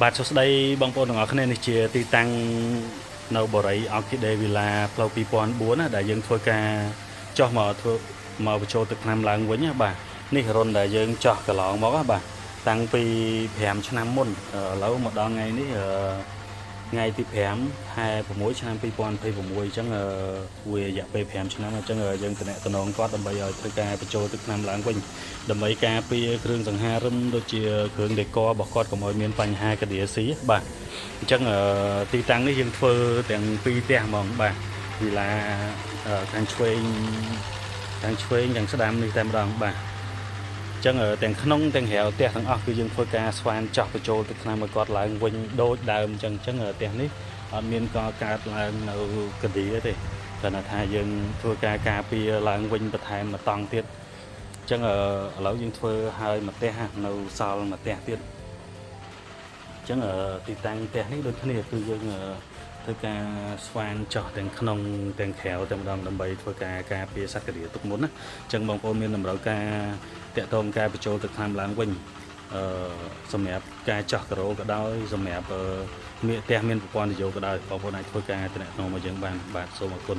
បាទសួស្តីបងប្អូនទាំងអស់គ្នានេះជាទីតាំងនៅបរិយាអគិដេវីឡាផ្លូវ2004ណាដែលយើងធ្វើការចោះមកបញ្ចូលទឹកថ្នាំឡើងវិញណាបាទនេះរុនដែលយើងចោះកន្លងមកណាបាទតាំងពី5ឆ្នាំមុនឥឡូវមកដល់ថ្ងៃនេះថ្ងៃទី5ខែ6ឆ្នាំ2026អញ្ចឹងវារយៈពេល5ឆ្នាំអញ្ចឹងយើងតំណងគាត់ដើម្បីឲ្យធ្វើការបញ្ចូលទឹកថ្នាំឡើងវិញដើម្បីការពារគ្រឿងសង្ហារឹមដូចជាគ្រឿងដេករបស់គាត់កុំឲ្យមានបញ្ហាកាឌីស៊ីបាទអញ្ចឹងទីតាំងនេះយើងធ្វើទាំងពីរផ្ទះហ្មងបាទវិឡាខាងឆ្វេងខាងស្ដាំនេះតែម្ដងបាទចឹងទាំងក្នុងទាំងក្រៅផ្ទះទាំងអស់គឺយើងធ្វើការស្វែងចោះបញ្ចូលទឹកថ្នាំឲ្យគាត់ឡើងវិញដូចដើមចឹងផ្ទះនេះអត់មានកកើតឡើងនៅកាឌីទេតែថាយើងធ្វើការការពារឡើងវិញបន្ថែមមួយតង់ទៀតចឹងឥឡូវយើងធ្វើឲ្យមួយផ្ទះនៅសល់មួយផ្ទះទៀតចឹងទីតាំងផ្ទះនេះដូចគ្នាគឺយើងធ្វើការស្វែងចោះទាំងក្នុងទាំងក្រៅតែម្ដងដើម្បីធ្វើការការពារសត្វកាឌីទុកមុនណាចឹងបងប្អូនមានតម្រូវការតាក់ទងការបញ្ចូលទឹកថ្នាំឡើងវិញសម្រាប់ការចោះការ៉ូក៏ដោយសម្រាប់មានផ្ទះមានប្រព័ន្ធនយោក៏ដោយបងប្អូនអាចធ្វើការតំណមកយើងបានបាទសូមអរគុណ